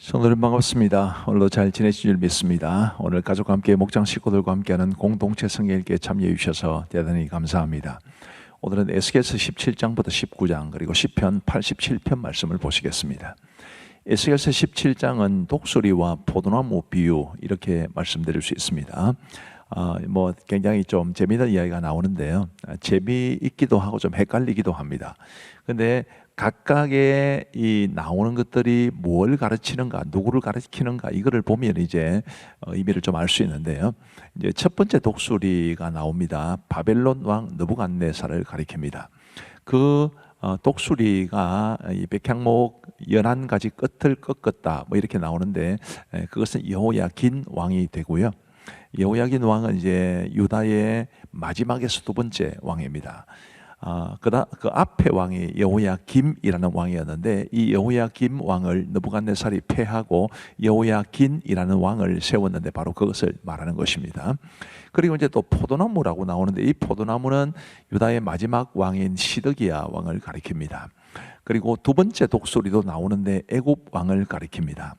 성도님 반갑습니다. 오늘도 잘 지내신 줄 믿습니다. 오늘 가족과 함께 목장 식구들과 함께하는 공동체 성경읽기에 참여해 주셔서 대단히 감사합니다. 오늘은 에스겔서 17장부터 19장 그리고 시편 87편 말씀을 보시겠습니다. 에스겔서 17장은 독수리와 포도나무 비유 이렇게 말씀드릴 수 있습니다. 굉장히 좀 재미있는 이야기가 나오는데요. 재미있기도 하고 좀 헷갈리기도 합니다. 근데 각각의 이 나오는 것들이 뭘 가르치는가, 누구를 가르치는가 이거를 보면 이제 의미를 좀 알 수 있는데요. 이제 첫 번째 독수리가 나옵니다. 바벨론 왕 느부갓네살을 가리킵니다. 그 독수리가 이 백향목 11가지 끝을 꺾었다 뭐 이렇게 나오는데 그것은 여호야긴 왕이 되고요. 여호야긴 왕은 이제 유다의 마지막에서 두 번째 왕입니다. 그 앞에 왕이 여호야김이라는 왕이었는데 이 여호야김 왕을 느부갓네살이 패하고 여호야긴이라는 왕을 세웠는데 바로 그것을 말하는 것입니다. 그리고 이제 또 포도나무라고 나오는데 이 포도나무는 유다의 마지막 왕인 시드기야 왕을 가리킵니다. 그리고 두 번째 독수리도 나오는데 애굽 왕을 가리킵니다.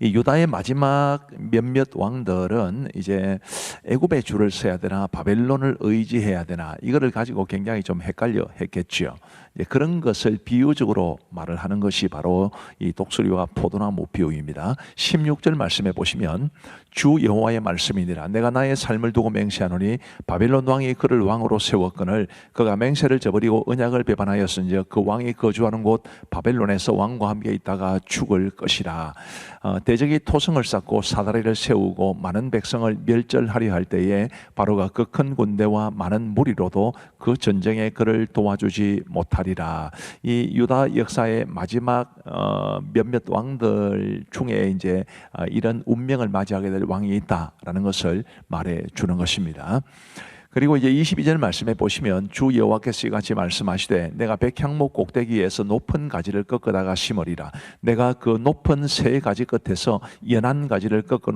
이 유다의 마지막 몇몇 왕들은 이제 애굽의 줄을 서야 되나 바벨론을 의지해야 되나 이거를 가지고 굉장히 좀 헷갈려 했겠죠. 그런 것을 비유적으로 말을 하는 것이 바로 이 독수리와 포도나무 비유입니다. 16절 말씀해 보시면 주 여호와의 말씀이니라 내가 나의 삶을 두고 맹세하노니 바벨론 왕이 그를 왕으로 세웠거늘 그가 맹세를 저버리고 언약을 배반하였은즉 그 왕이 거주하는 곳 바벨론에서 왕과 함께 있다가 죽을 것이라. 대적이 토성을 쌓고 사다리를 세우고 많은 백성을 멸절하려 할 때에 바로가 그 큰 군대와 많은 무리로도 그 전쟁에 그를 도와주지 못하리라. 이 유다 역사의 마지막 몇몇 왕들 중에 이제 이런 운명을 맞이하게 될 왕이 있다라는 것을 말해 주는 것입니다. 그리고 이제 22절 말씀해 보시면 주 여호와께서 이같이 말씀하시되 내가 백향목 꼭대기에서 높은 가지를 꺾어다가 심으리라. 내가 그 높은 세 가지 끝에서 연한 가지를 꺾어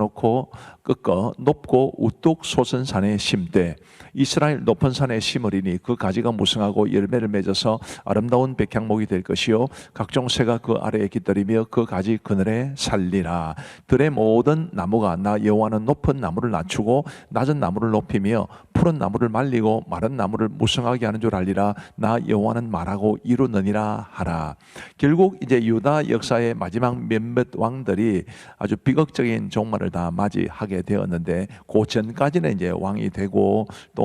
높고 우뚝 솟은 산에 심되 이스라엘 높은 산에 심으리니 그 가지가 무성하고 열매를 맺어서 아름다운 백향목이 될 것이요 각종 새가 그 아래에 깃들이며 그 가지 그늘에 살리라. 들의 모든 나무가 나 여호와는 높은 나무를 낮추고 낮은 나무를 높이며 푸른 나무를 말리고 마른 나무를 무성하게 하는 줄 알리라. 나 여호와는 말하고 이루느니라 하라. 결국 이제 유다 역사의 마지막 몇몇 왕들이 아주 비극적인 종말을 다 맞이하게 되었는데 그 전까지는 이제 왕이 되고 또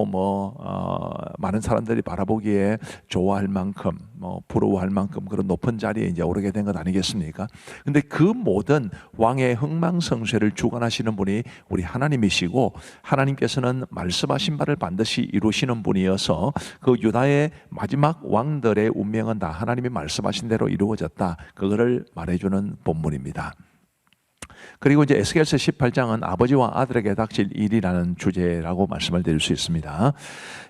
많은 사람들이 바라보기에 좋아할 만큼 부러워할 만큼 그런 높은 자리에 이제 오르게 된 것 아니겠습니까? 근데 그 모든 왕의 흥망성쇠를 주관하시는 분이 우리 하나님이시고 하나님께서는 말씀하신 바를 반드시 이루시는 분이어서 그 유다의 마지막 왕들의 운명은 다 하나님이 말씀하신 대로 이루어졌다. 그거를 말해주는 본문입니다. 그리고 이제 에스겔서 18장은 아버지와 아들에게 닥칠 일이라는 주제라고 말씀을 드릴 수 있습니다.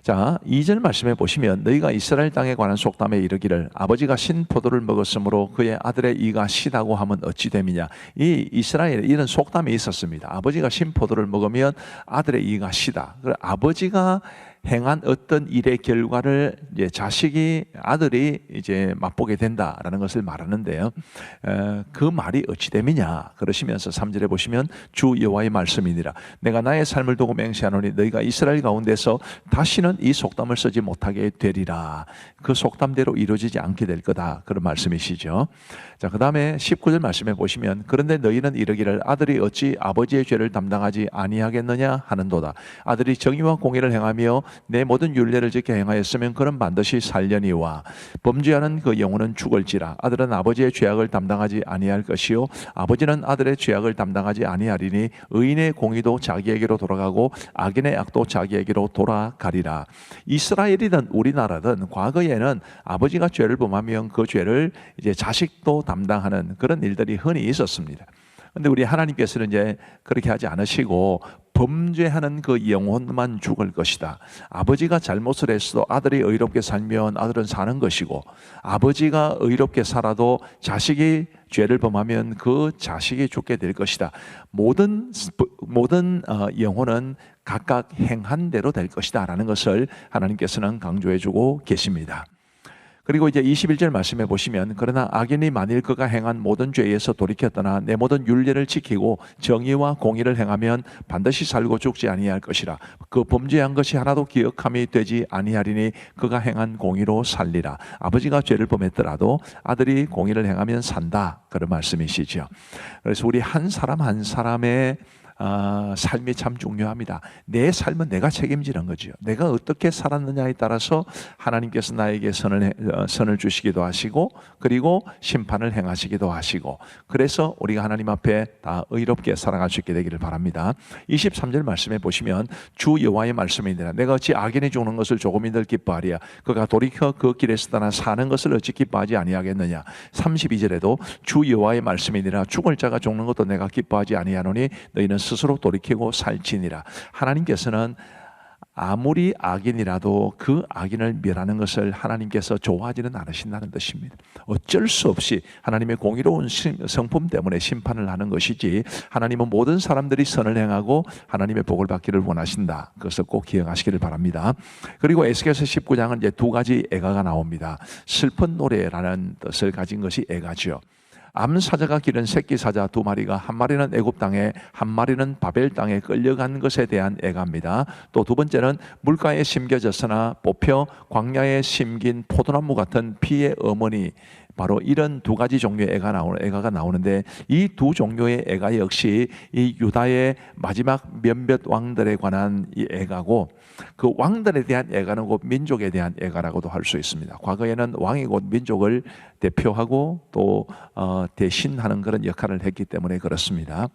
자, 2절 말씀해 보시면 너희가 이스라엘 땅에 관한 속담에 이르기를 아버지가 신 포도를 먹었으므로 그의 아들의 이가 시다고 하면 어찌 됨이냐. 이 이스라엘에 이런 속담이 있었습니다. 아버지가 신 포도를 먹으면 아들의 이가 시다. 아버지가 행한 어떤 일의 결과를 이제 아들이 이제 맛보게 된다라는 것을 말하는데요. 그 말이 어찌 됨이냐 그러시면서 3절에 보시면 주 여호와의 말씀이니라 내가 나의 삶을 두고 맹세하노니 너희가 이스라엘 가운데서 다시는 이 속담을 쓰지 못하게 되리라. 그 속담대로 이루어지지 않게 될 거다. 그런 말씀이시죠. 자, 그 다음에 19절 말씀해 보시면 그런데 너희는 이르기를 아들이 어찌 아버지의 죄를 담당하지 아니하겠느냐 하는도다. 아들이 정의와 공의를 행하며 내 모든 율례를 지켜 행하였으면 그는 반드시 살려니와 범죄하는 그 영혼은 죽을지라. 아들은 아버지의 죄악을 담당하지 아니할 것이요 아버지는 아들의 죄악을 담당하지 아니하리니 의인의 공의도 자기에게로 돌아가고 악인의 악도 자기에게로 돌아가리라. 이스라엘이든 우리나라든 과거에는 아버지가 죄를 범하면 그 죄를 이제 자식도 담당하는 그런 일들이 흔히 있었습니다. 그런데 우리 하나님께서는 이제 그렇게 하지 않으시고 범죄하는 그 영혼만 죽을 것이다. 아버지가 잘못을 했어도 아들이 의롭게 살면 아들은 사는 것이고 아버지가 의롭게 살아도 자식이 죄를 범하면 그 자식이 죽게 될 것이다. 모든 영혼은 각각 행한 대로 될 것이다 라는 것을 하나님께서는 강조해 주고 계십니다. 그리고 이제 21절 말씀해 보시면 그러나 악인이 만일 그가 행한 모든 죄에서 돌이켰더나 내 모든 율례를 지키고 정의와 공의를 행하면 반드시 살고 죽지 아니할 것이라. 그 범죄한 것이 하나도 기억함이 되지 아니하리니 그가 행한 공의로 살리라. 아버지가 죄를 범했더라도 아들이 공의를 행하면 산다, 그런 말씀이시죠. 그래서 우리 한 사람 한 사람의 삶이 참 중요합니다. 내 삶은 내가 책임지는 거죠. 내가 어떻게 살았느냐에 따라서 하나님께서 나에게 선을 주시기도 하시고, 그리고 심판을 행하시기도 하시고, 그래서 우리가 하나님 앞에 다 의롭게 살아갈 수 있게 되기를 바랍니다. 23절 말씀해 보시면 주 여호와의 말씀이니라. 내가 어찌 악인이 죽는 것을 조금이들 기뻐하리야. 그가 돌이켜 그 길에서 떠나 사는 것을 어찌 기뻐하지 아니하겠느냐. 32절에도 주 여호와의 말씀이니라. 죽을 자가 죽는 것도 내가 기뻐하지 아니하노니 너희는 스스로 돌이키고 살지니라. 하나님께서는 아무리 악인이라도 그 악인을 멸하는 것을 하나님께서 좋아하지는 않으신다는 뜻입니다. 어쩔 수 없이 하나님의 공의로운 성품 때문에 심판을 하는 것이지, 하나님은 모든 사람들이 선을 행하고 하나님의 복을 받기를 원하신다. 그것을 꼭 기억하시기를 바랍니다. 그리고 에스겔서 19장은 이제 두 가지 애가가 나옵니다. 슬픈 노래라는 뜻을 가진 것이 애가죠. 암사자가 기른 새끼 사자 두 마리가 한 마리는 애굽 땅에 한 마리는 바벨 땅에 끌려간 것에 대한 애가입니다. 또 두 번째는 물가에 심겨졌으나 뽑혀 광야에 심긴 포도나무 같은 피의 어머니, 바로 이런 두 가지 종류의 애가가 나오는데, 이 두 종류의 애가 역시 이 유다의 마지막 몇몇 왕들에 관한 이 애가고, 그 왕들에 대한 애가는 곧 민족에 대한 애가라고도 할 수 있습니다. 과거에는 왕이 곧 민족을 대표하고 또 대신하는 그런 역할을 했기 때문에 그렇습니다.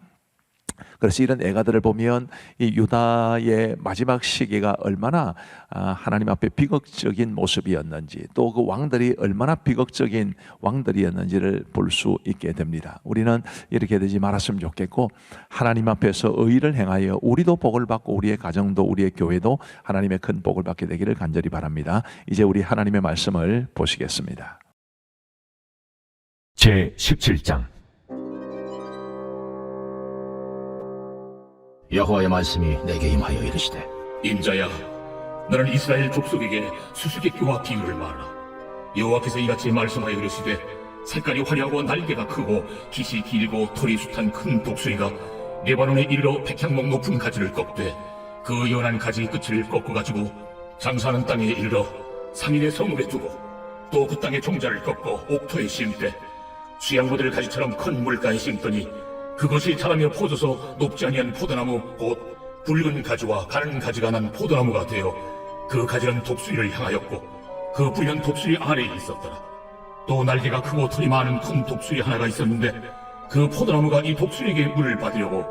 그래서 이런 애가들을 보면 이 유다의 마지막 시기가 얼마나 하나님 앞에 비극적인 모습이었는지, 또 그 왕들이 얼마나 비극적인 왕들이었는지를 볼 수 있게 됩니다. 우리는 이렇게 되지 말았으면 좋겠고, 하나님 앞에서 의를 행하여 우리도 복을 받고 우리의 가정도 우리의 교회도 하나님의 큰 복을 받게 되기를 간절히 바랍니다. 이제 우리 하나님의 말씀을 보시겠습니다. 제 17장. 여호와의 말씀이 내게 임하여 이르시되, 인자야, 너는 이스라엘 족속에게 수수께끼와 비유를 말하라. 여호와께서 이같이 말씀하여 이르시되, 색깔이 화려하고 날개가 크고 깃이 길고 털이 숱한 큰 독수리가 레바논에 이르러 백향목 높은 가지를 꺾되 그 연한 가지 끝을 꺾어가지고 장사하는 땅에 이르러 상인의 성읍에 두고 또 그 땅의 종자를 꺾어 옥토에 심되 수양모들 가지처럼 큰 물가에 심더니 그것이 자라며 퍼져서 높지 아니한 포도나무 곧 붉은 가지와 가는 가지가 난 포도나무가 되어 그 가지는 독수리를 향하였고 그 붉은 독수리 아래에 있었더라. 또 날개가 크고 털이 많은 큰 독수리 하나가 있었는데 그 포도나무가 이 독수리에게 물을 받으려고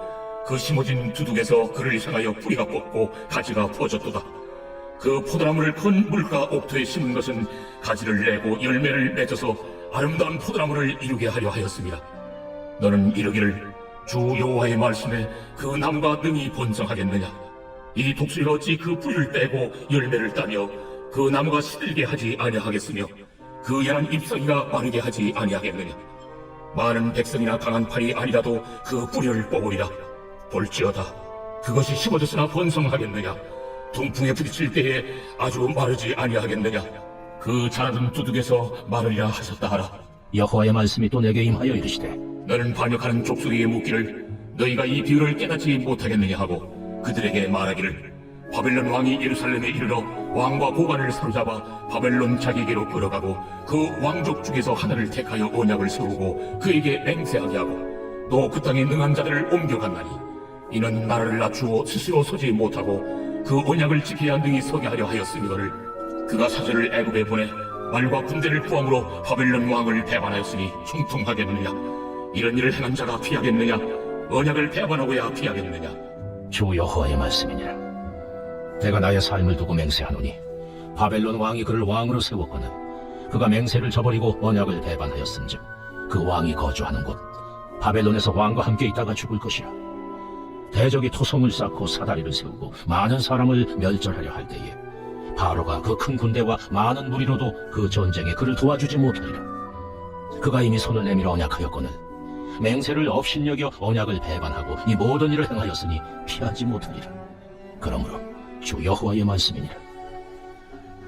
그 심어진 두둑에서 그를 향하여 뿌리가 뻗고 가지가 퍼졌도다. 그 포도나무를 큰 물가 옥토에 심은 것은 가지를 내고 열매를 맺어서 아름다운 포도나무를 이루게 하려 하였습니다. 너는 이르기를, 주 여호와의 말씀에 그 나무가 능히 번성하겠느냐? 이 독수리가 어찌 그 뿌리를 떼고 열매를 따며 그 나무가 시들게 하지 아니하겠으며 그 연한 잎사귀가 마르게 하지 아니하겠느냐? 많은 백성이나 강한 팔이 아니라도 그 뿌리를 뽑으리라. 볼지어다, 그것이 심어졌으나 번성하겠느냐? 동풍에 부딪힐 때에 아주 마르지 아니하겠느냐? 그 자라던 두둑에서 마르리라 하셨다 하라. 여호와의 말씀이 또 내게 임하여 이르시되, 너는 반역하는 족속에게 묻기를, 너희가 이 비유를 깨닫지 못하겠느냐 하고 그들에게 말하기를, 바벨론 왕이 예루살렘에 이르러 왕과 고관을 사로잡아 바벨론 자기에게로 끌어가고 그 왕족 중에서 하나를 택하여 언약을 세우고 그에게 맹세하게 하고 또 그 땅에 능한 자들을 옮겨갔나니, 이는 나라를 낮추어 스스로 서지 못하고 그 언약을 지켜야 능히 서게 하려 하였으니거늘. 그가 사절을 애굽에 보내 말과 군대를 포함으로 바벨론 왕을 배반하였으니 형통하겠느냐? 이런 일을 행한 자가 피하겠느냐? 언약을 배반하고야 피하겠느냐? 주 여호와의 말씀이니라. 내가 나의 삶을 두고 맹세하노니 바벨론 왕이 그를 왕으로 세웠거늘 그가 맹세를 저버리고 언약을 배반하였은즉 그 왕이 거주하는 곳 바벨론에서 왕과 함께 있다가 죽을 것이라. 대적이 토성을 쌓고 사다리를 세우고 많은 사람을 멸절하려 할 때에 바로가 그 큰 군대와 많은 무리로도 그 전쟁에 그를 도와주지 못하리라. 그가 이미 손을 내밀어 언약하였거늘 맹세를 업신여겨 언약을 배반하고 이 모든 일을 행하였으니 피하지 못하리라. 그러므로 주 여호와의 말씀이니라.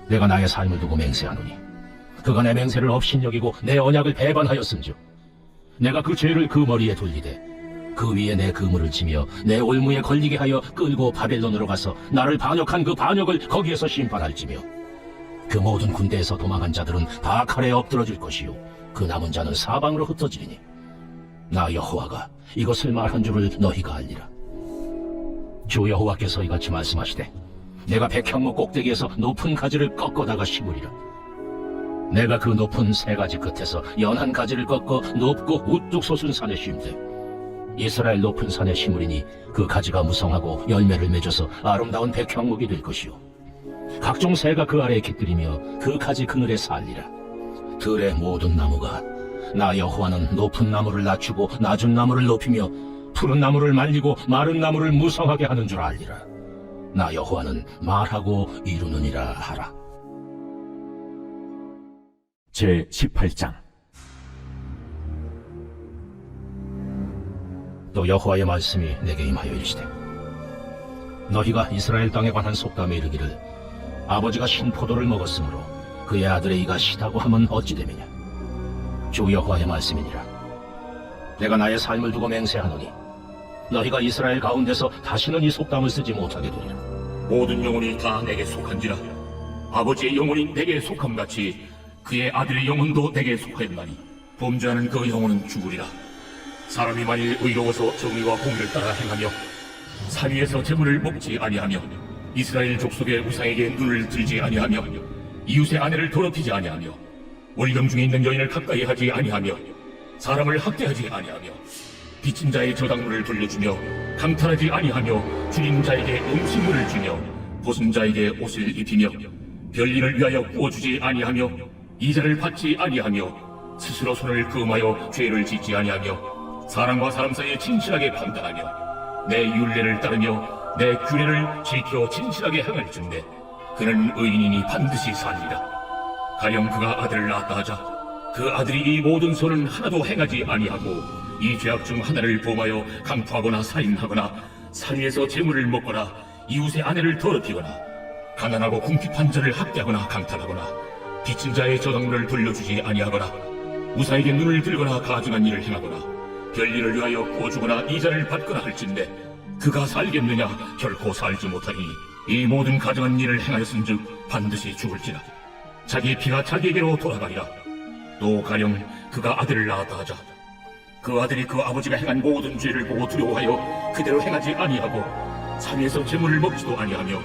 내가 나의 삶을 두고 맹세하노니 그가 내 맹세를 업신여기고 내 언약을 배반하였은즉 내가 그 죄를 그 머리에 돌리되 그 위에 내 그물을 치며 내 올무에 걸리게 하여 끌고 바벨론으로 가서 나를 반역한 그 반역을 거기에서 심판할지며 그 모든 군대에서 도망한 자들은 다 칼에 엎드러질 것이요 그 남은 자는 사방으로 흩어지리니 나 여호와가 이것을 말한 줄을 너희가 알리라. 주 여호와께서 이같이 말씀하시되 내가 백향목 꼭대기에서 높은 가지를 꺾어다가 심으리라. 내가 그 높은 세 가지 끝에서 연한 가지를 꺾어 높고 우뚝 솟은 산에 심되 이스라엘 높은 산에 심으리니 그 가지가 무성하고 열매를 맺어서 아름다운 백향목이 될 것이요 각종 새가 그 아래에 깃들이며 그 가지 그늘에 살리라. 들의 모든 나무가 나 여호와는 높은 나무를 낮추고 낮은 나무를 높이며 푸른 나무를 말리고 마른 나무를 무성하게 하는 줄 알리라. 나 여호와는 말하고 이루느니라 하라. 제 18장. 또 여호와의 말씀이 내게 임하여 이르시되 너희가 이스라엘 땅에 관한 속담에 이르기를 아버지가 신포도를 먹었으므로 그의 아들의 이가 시다고 하면 어찌 되느냐. 주 여호와의 말씀이니라. 내가 나의 삶을 두고 맹세하노니 너희가 이스라엘 가운데서 다시는 이 속담을 쓰지 못하게 되리라. 모든 영혼이 다 내게 속한지라. 아버지의 영혼이 내게 속함같이 그의 아들의 영혼도 내게 속하였나니 범죄하는 그 영혼은 죽으리라. 사람이 만일 의로워서 정의와 공의를 따라 행하며 산 위에서 재물을 먹지 아니하며 이스라엘 족속의 우상에게 눈을 들지 아니하며 이웃의 아내를 더럽히지 아니하며 월경 중에 있는 여인을 가까이 하지 아니하며 사람을 학대하지 아니하며 빚진 자의 저당물을 돌려주며 강탈하지 아니하며 줄인 자에게 음식물을 주며 벗은 자에게 옷을 입히며 별일을 위하여 구워주지 아니하며 이자를 받지 아니하며 스스로 손을 금하여 죄를 짓지 아니하며 사람과 사람 사이에 진실하게 판단하며 내 율례를 따르며 내 규례를 지켜 진실하게 행할진대 그는 의인이니 반드시 살리라. 가령 그가 아들을 낳았다 하자 그 아들이 이 모든 소는 하나도 행하지 아니하고 이 죄악 중 하나를 범하여 강포하거나 살인하거나 산 위에서 재물을 먹거나 이웃의 아내를 더럽히거나 가난하고 궁핍한 자를 학대하거나 강탈하거나 빚진 자의 저당물을 돌려주지 아니하거나 우사에게 눈을 들거나 가증한 일을 행하거나 별일을 위하여 구워주거나 이자를 받거나 할진대 그가 살겠느냐. 결코 살지 못하니 이 모든 가증한 일을 행하였은즉 반드시 죽을지라. 자기의 피가 자기에게로 돌아가리라. 또 가령 그가 아들을 낳았다 하자 그 아들이 그 아버지가 행한 모든 죄를 보고 두려워하여 그대로 행하지 아니하고 산 위에서 재물을 먹지도 아니하며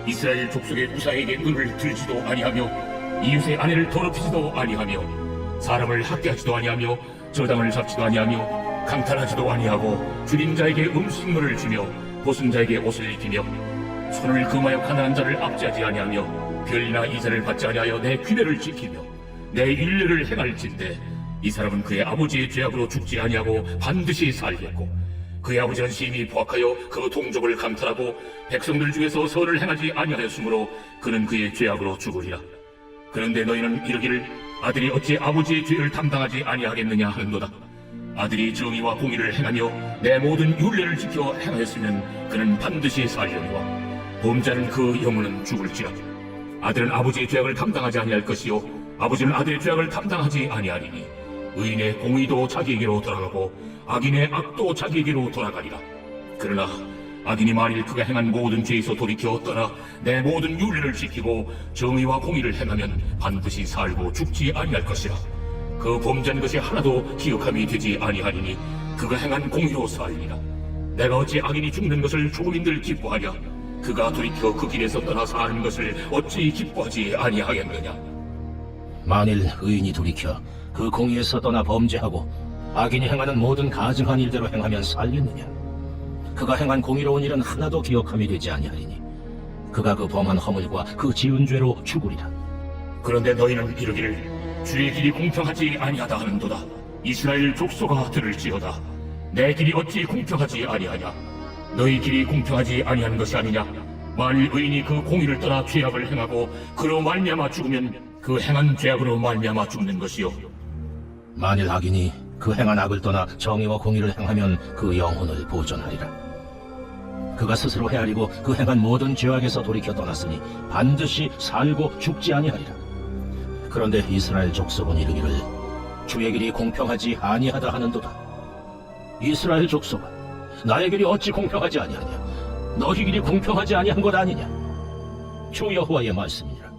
이스라엘 족속의 우상에게 눈을 들지도 아니하며 이웃의 아내를 더럽히지도 아니하며 사람을 학대하지도 아니하며 저당을 잡지도 아니하며 강탈하지도 아니하고 줄인 자에게 음식물을 주며 벗은 자에게 옷을 입히며 손을 금하여 가난한 자를 압제하지 아니하며 별이나 이자를 받지 아니하여 내 규례를 지키며 내 율례를 행할진대 이 사람은 그의 아버지의 죄악으로 죽지 아니하고 반드시 살겠고 그의 아버지는 심히 포악하여 그 동족을 강탈하고 백성들 중에서 선을 행하지 아니하였으므로 그는 그의 죄악으로 죽으리라. 그런데 너희는 이르기를 아들이 어찌 아버지의 죄를 담당하지 아니하겠느냐 하는도다. 아들이 정의와 공의를 행하며 내 모든 율례를 지켜 행하였으면 그는 반드시 살려니와 범죄하는 그 영혼은 죽을지라. 아들은 아버지의 죄악을 담당하지 아니할 것이요 아버지는 아들의 죄악을 담당하지 아니하리니 의인의 공의도 자기에게로 돌아가고 악인의 악도 자기에게로 돌아가리라. 그러나 악인이 만일 그가 행한 모든 죄에서 돌이켜 떠나 내 모든 율례를 지키고 정의와 공의를 행하면 반드시 살고 죽지 아니할 것이라. 그 범죄한 것이 하나도 기억함이 되지 아니하리니 그가 행한 공의로 살리라. 내가 어찌 악인이 죽는 것을 조금인들 기뻐하랴. 그가 돌이켜 그 길에서 떠나 사는 것을 어찌 기뻐하지 아니하겠느냐. 만일 의인이 돌이켜 그 공의에서 떠나 범죄하고 악인이 행하는 모든 가증한 일대로 행하면 살겠느냐. 그가 행한 공의로운 일은 하나도 기억함이 되지 아니하리니 그가 그 범한 허물과 그 지은 죄로 죽으리라. 그런데 너희는 이르기를 주의 길이 공평하지 아니하다 하는도다. 이스라엘 족속아 들을지어다. 내 길이 어찌 공평하지 아니하냐. 너희 길이 공평하지 아니한 것이 아니냐. 만일 의인이 그 공의를 떠나 죄악을 행하고 그로 말미암아 죽으면 그 행한 죄악으로 말미암아 죽는 것이요 만일 악인이 그 행한 악을 떠나 정의와 공의를 행하면 그 영혼을 보존하리라. 그가 스스로 헤아리고 그 행한 모든 죄악에서 돌이켜 떠났으니 반드시 살고 죽지 아니하리라. 그런데 이스라엘 족속은 이르기를 주의 길이 공평하지 아니하다 하는도다. 이스라엘 족속아, 나의 길이 어찌 공평하지 아니하냐? 너희 길이 공평하지 아니한 것 아니냐? 주 여호와의 말씀이니라.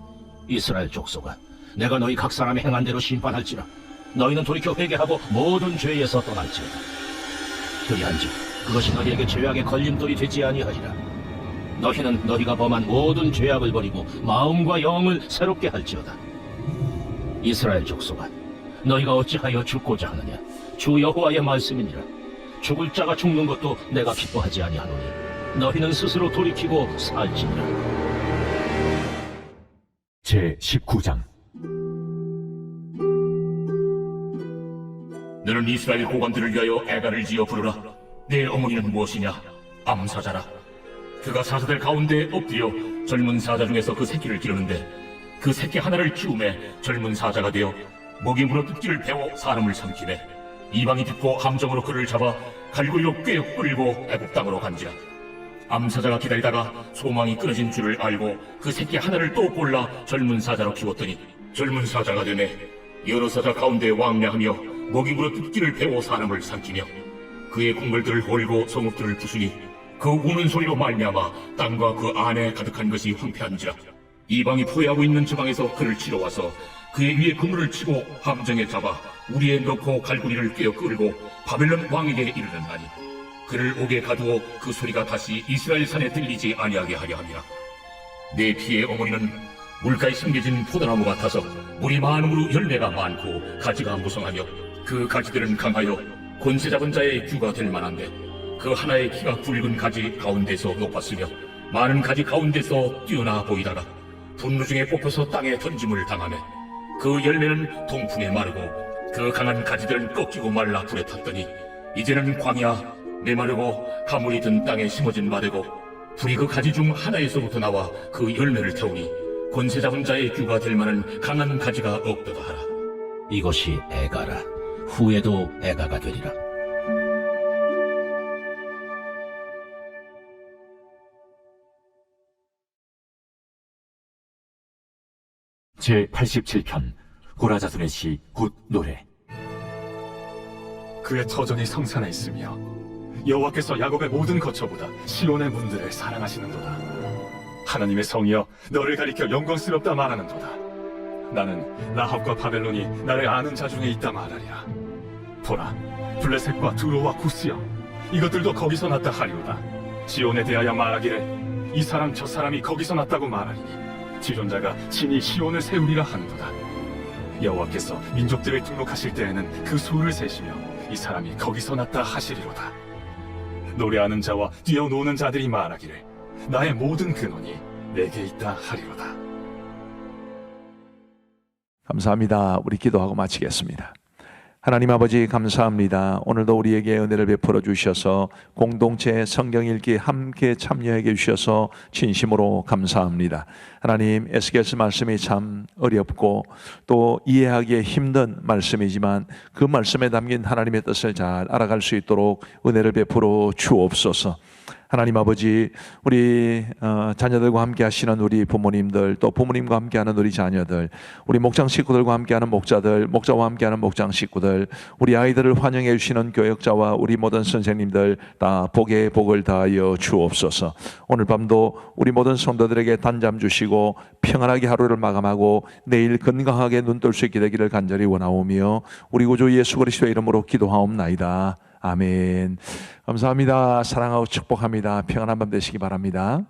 이스라엘 족속아, 내가 너희 각 사람의 행한 대로 심판할지라. 너희는 돌이켜 회개하고 모든 죄에서 떠날지어다. 그리한즉 그것이 너희에게 죄악의 걸림돌이 되지 아니하리라. 너희는 너희가 범한 모든 죄악을 버리고 마음과 영을 새롭게 할지어다. 이스라엘 족속아, 너희가 어찌하여 죽고자 하느냐? 주 여호와의 말씀이니라. 죽을 자가 죽는 것도 내가 기뻐하지 아니하노니 너희는 스스로 돌이키고 살지니라. 제 19장. 너는 이스라엘 고관들을 위하여 애가를 지어 부르라. 내 어머니는 무엇이냐? 암사자라. 그가 사자들 가운데 엎드려 젊은 사자 중에서 그 새끼를 기르는데 그 새끼 하나를 키우매 젊은 사자가 되어 먹이 물어뜯기를 배워 사람을 삼키매 이방이 듣고 함정으로 그를 잡아 갈고리로 꿰어 끌고 애굽 땅으로 간지라. 암사자가 기다리다가 소망이 끊어진 줄을 알고 그 새끼 하나를 또 골라 젊은 사자로 키웠더니 젊은 사자가 되매 여러 사자 가운데 왕래하며 먹이 물어뜯기를 배워 사람을 삼키며 그의 궁궐들을 홀고 성읍들을 부수니 그 우는 소리로 말미암아 땅과 그 안에 가득한 것이 황폐한지라. 이방이 포위하고 있는 지방에서 그를 치러 와서 그의 위에 그물을 치고 함정에 잡아 우리에 넣고 갈고리를 꿰어 끌고 바벨론 왕에게 이르는하니 그를 옥에 가두어 그 소리가 다시 이스라엘 산에 들리지 아니하게 하려 함이라. 내 피의 어머니는 물가에 심겨진 포도나무 같아서 물이 많음으로 열매가 많고 가지가 무성하며 그 가지들은 강하여 권세 잡은 자의 규가 될 만한데 그 하나의 키가 굵은 가지 가운데서 높았으며 많은 가지 가운데서 뛰어나 보이다가 분노 중에 뽑혀서 땅에 던짐을 당하며 그 열매는 동풍에 마르고 그 강한 가지들은 꺾이고 말라 불에 탔더니 이제는 광야 메마르고 가물이 든 땅에 심어진 마되고 불이 그 가지 중 하나에서부터 나와 그 열매를 태우니 권세 잡은 자의 규가 될 만한 강한 가지가 없도다 하라. 이것이 애가라. 후에도 애가가 되리라. 제 87편. 고라자손의 시 굿 노래. 그의 터전이 성산에 있으며 여호와께서 야곱의 모든 거처보다 시온의 문들을 사랑하시는도다. 하나님의 성이여, 너를 가리켜 영광스럽다 말하는도다. 나는 라합과 바벨론이 나를 아는 자 중에 있다 말하리라. 보라, 블레셋과 두로와 구스여, 이것들도 거기서 났다 하리로다. 시온에 대하여 말하기를 이 사람 저 사람이 거기서 났다고 말하리니 지존자가 친히 시온을 세우리라 하는도다. 여호와께서 민족들을 등록하실 때에는 그 수를 세시며 이 사람이 거기서 났다 하시리로다. 노래하는 자와 뛰어노는 자들이 말하기를 나의 모든 근원이 내게 있다 하리로다. 감사합니다. 우리 기도하고 마치겠습니다. 하나님 아버지 감사합니다. 오늘도 우리에게 은혜를 베풀어 주셔서 공동체 성경 읽기 함께 참여하게 해주셔서 진심으로 감사합니다. 하나님, 에스겔서 말씀이 참 어렵고 또 이해하기 힘든 말씀이지만 그 말씀에 담긴 하나님의 뜻을 잘 알아갈 수 있도록 은혜를 베풀어 주옵소서. 하나님 아버지, 우리 자녀들과 함께 하시는 우리 부모님들, 또 부모님과 함께하는 우리 자녀들, 우리 목장 식구들과 함께하는 목자들, 목자와 함께하는 목장 식구들, 우리 아이들을 환영해 주시는 교역자와 우리 모든 선생님들 다 복에 복을 다하여 주옵소서. 오늘 밤도 우리 모든 성도들에게 단잠 주시고 평안하게 하루를 마감하고 내일 건강하게 눈뜰 수 있게 되기를 간절히 원하오며 우리 구주 예수 그리스도의 이름으로 기도하옵나이다. 아멘. 감사합니다. 사랑하고 축복합니다. 평안한 밤 되시기 바랍니다.